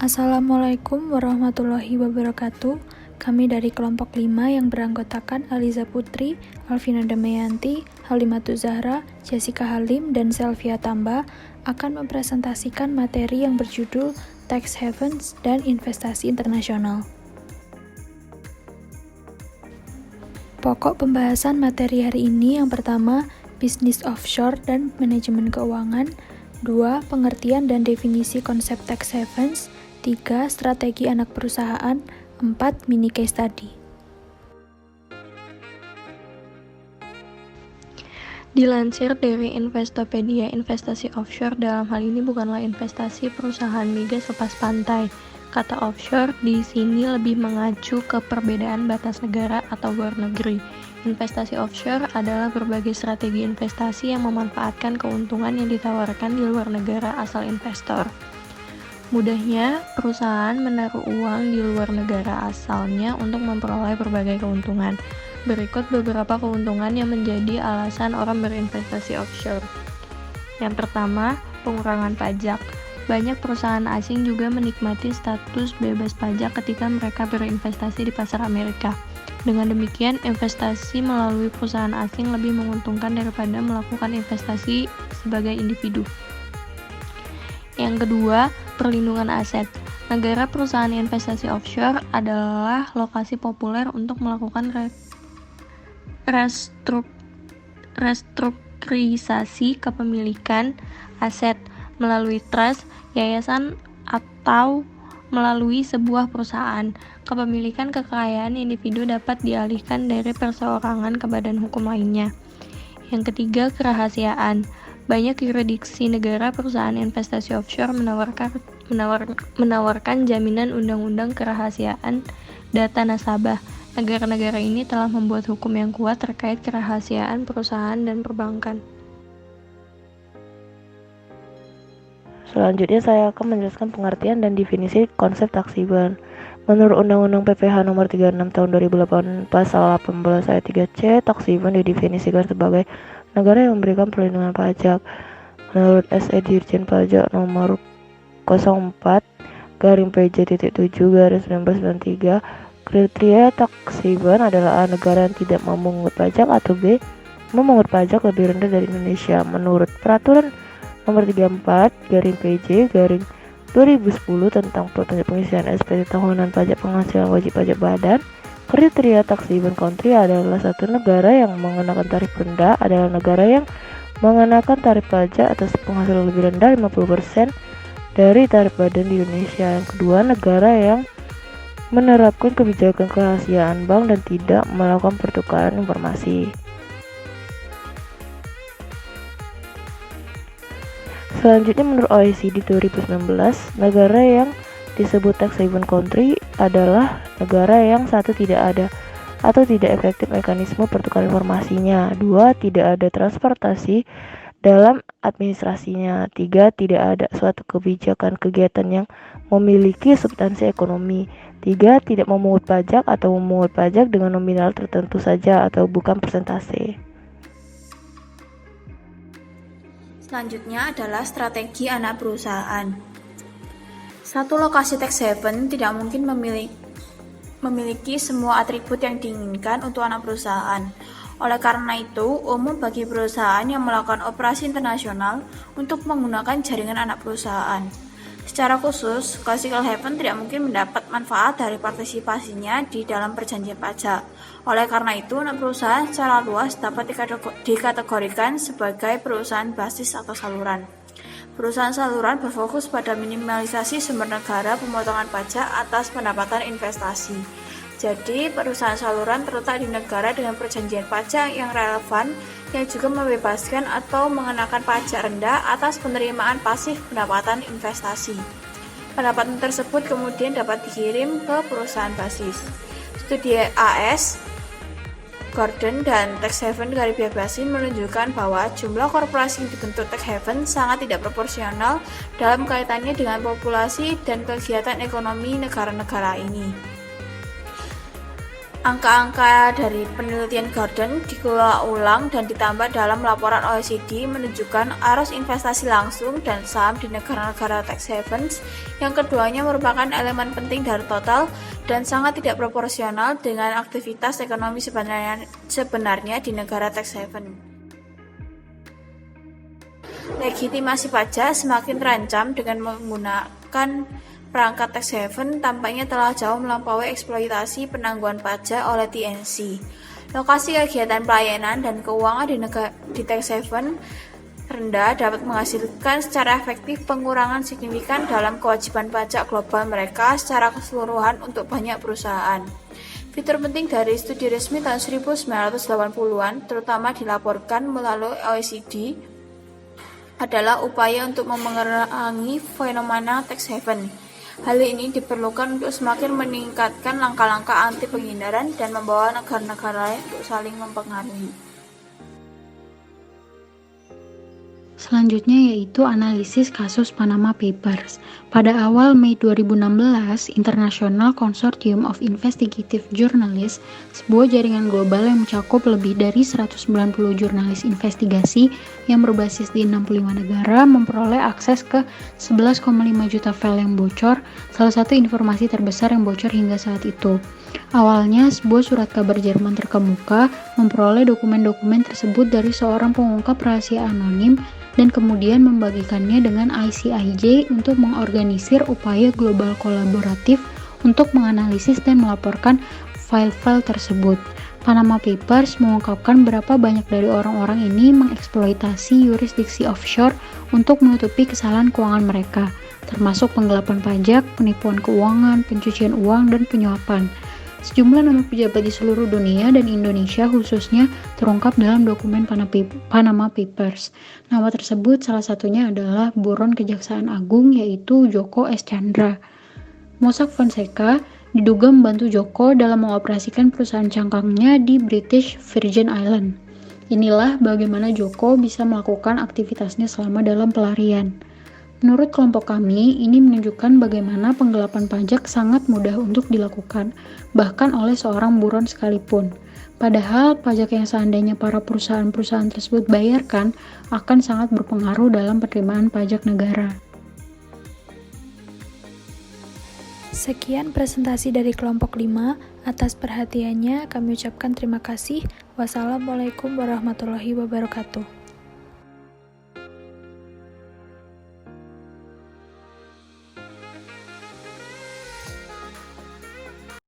Assalamualaikum warahmatullahi wabarakatuh. Kami dari kelompok 5 yang beranggotakan Aliza Putri, Alvina Damayanti, Halimatu Zahra, Jessica Halim, dan Selvia Tamba akan mempresentasikan materi yang berjudul Tax Havens dan Investasi Internasional. Pokok pembahasan materi hari ini yang pertama, bisnis offshore dan manajemen keuangan. 2. Pengertian dan definisi konsep tax havens. 3. Strategi anak perusahaan. 4. Mini case study. Dilansir dari Investopedia, investasi offshore dalam hal ini bukanlah investasi perusahaan migas lepas pantai. Kata offshore di sini lebih mengacu ke perbedaan batas negara atau luar negeri. Investasi offshore adalah berbagai strategi investasi yang memanfaatkan keuntungan yang ditawarkan di luar negara asal investor. Mudahnya, perusahaan menaruh uang di luar negara asalnya untuk memperoleh berbagai keuntungan. Berikut beberapa keuntungan yang menjadi alasan orang berinvestasi offshore. Yang pertama, pengurangan pajak. Banyak perusahaan asing juga menikmati status bebas pajak ketika mereka berinvestasi di pasar Amerika. Dengan demikian, investasi melalui perusahaan asing lebih menguntungkan daripada melakukan investasi sebagai individu. Yang kedua, perlindungan aset. Negara perusahaan investasi offshore adalah lokasi populer untuk melakukan restrukturisasi kepemilikan aset melalui trust, yayasan, atau melalui sebuah perusahaan. Kepemilikan kekayaan individu dapat dialihkan dari perseorangan ke badan hukum lainnya. Yang ketiga, kerahasiaan. Banyak yurisdiksi negara perusahaan investasi offshore menawarkan jaminan undang-undang kerahasiaan data nasabah. Negara-negara ini telah membuat hukum yang kuat terkait kerahasiaan perusahaan dan perbankan. Selanjutnya saya akan menjelaskan pengertian dan definisi konsep tax haven. Menurut Undang-Undang PPH Nomor 36 Tahun 2008 Pasal 18 Ayat 3C, tax haven didefinisikan sebagai negara yang memberikan perlindungan pajak. Menurut SE Dirjen Pajak Nomor 04/PJ.7/1993, kriteria tax haven adalah A. Negara yang tidak memungut pajak, atau B. memungut pajak lebih rendah dari Indonesia. Menurut Peraturan Nomor 34/PJ/2010 tentang pengisian SPT tahunan pajak penghasilan wajib pajak badan, kriteria tax haven country adalah satu negara yang mengenakan tarif rendah adalah negara yang mengenakan tarif pajak atas penghasilan lebih rendah 50% dari tarif badan di Indonesia. Yang kedua, negara yang menerapkan kebijakan kerahasiaan bank dan tidak melakukan pertukaran informasi. Selanjutnya, menurut OECD 2019, negara yang disebut tax haven country adalah negara yang satu, tidak ada atau tidak efektif mekanisme pertukaran informasinya. 2. Tidak ada transportasi dalam administrasinya. 3. Tidak ada suatu kebijakan kegiatan yang memiliki substansi ekonomi. 3. Tidak memungut pajak atau memungut pajak dengan nominal tertentu saja atau bukan persentase. Selanjutnya adalah strategi anak perusahaan. Satu lokasi tax haven tidak mungkin memiliki semua atribut yang diinginkan untuk anak perusahaan. Oleh karena itu, umum bagi perusahaan yang melakukan operasi internasional untuk menggunakan jaringan anak perusahaan. Secara khusus, classical haven tidak mungkin mendapat manfaat dari partisipasinya di dalam perjanjian pajak. Oleh karena itu, anak perusahaan secara luas dapat dikategorikan sebagai perusahaan basis atau saluran. Perusahaan saluran berfokus pada minimalisasi sumber negara pemotongan pajak atas pendapatan investasi. Jadi, perusahaan saluran terletak di negara dengan perjanjian pajak yang relevan yang juga membebaskan atau mengenakan pajak rendah atas penerimaan pasif pendapatan investasi. Pendapatan tersebut kemudian dapat dikirim ke perusahaan basis. Studi AS Gordon dan Tax Haven Karibia Basin menunjukkan bahwa jumlah korporasi yang dibentuk tax haven sangat tidak proporsional dalam kaitannya dengan populasi dan kegiatan ekonomi negara-negara ini. Angka-angka dari penelitian Gordon dikelola ulang dan ditambah dalam laporan OECD menunjukkan arus investasi langsung dan saham di negara-negara tax havens yang keduanya merupakan elemen penting dari total dan sangat tidak proporsional dengan aktivitas ekonomi sebenarnya di negara tax haven. Legitimasi pajak semakin terancam dengan menggunakan perangkat tax haven tampaknya telah jauh melampaui eksploitasi penangguhan pajak oleh TNC. Lokasi kegiatan pelayanan dan keuangan di tax haven rendah dapat menghasilkan secara efektif pengurangan signifikan dalam kewajiban pajak global mereka secara keseluruhan untuk banyak perusahaan. Fitur penting dari studi resmi tahun 1980-an, terutama dilaporkan melalui OECD, adalah upaya untuk memengaruhi fenomena tax haven. Hal ini diperlukan untuk semakin meningkatkan langkah-langkah anti penghindaran dan membawa negara-negara lain untuk saling mempengaruhi. Selanjutnya yaitu analisis kasus Panama Papers. Pada awal Mei 2016, International Consortium of Investigative Journalists, sebuah jaringan global yang mencakup lebih dari 190 jurnalis investigasi yang berbasis di 65 negara, memperoleh akses ke 11,5 juta file yang bocor, salah satu informasi terbesar yang bocor hingga saat itu. Awalnya, sebuah surat kabar Jerman terkemuka memperoleh dokumen-dokumen tersebut dari seorang pengungkap rahasia anonim dan kemudian membagikannya dengan ICIJ untuk mengorganisir upaya global kolaboratif untuk menganalisis dan melaporkan file-file tersebut. Panama Papers mengungkapkan berapa banyak dari orang-orang ini mengeksploitasi yurisdiksi offshore untuk menutupi kesalahan keuangan mereka, termasuk penggelapan pajak, penipuan keuangan, pencucian uang, dan penyuapan. Sejumlah nama pejabat di seluruh dunia dan Indonesia khususnya terungkap dalam dokumen Panama Papers. Nama tersebut salah satunya adalah Buron Kejaksaan Agung yaitu Joko S. Chandra. Mossack Fonseca diduga membantu Joko dalam mengoperasikan perusahaan cangkangnya di British Virgin Island. Inilah bagaimana Joko bisa melakukan aktivitasnya selama dalam pelarian. Menurut kelompok kami, ini menunjukkan bagaimana penggelapan pajak sangat mudah untuk dilakukan, bahkan oleh seorang buron sekalipun. Padahal, pajak yang seandainya para perusahaan-perusahaan tersebut bayarkan akan sangat berpengaruh dalam penerimaan pajak negara. Sekian presentasi dari kelompok 5. Atas perhatiannya, kami ucapkan terima kasih. Wassalamualaikum warahmatullahi wabarakatuh.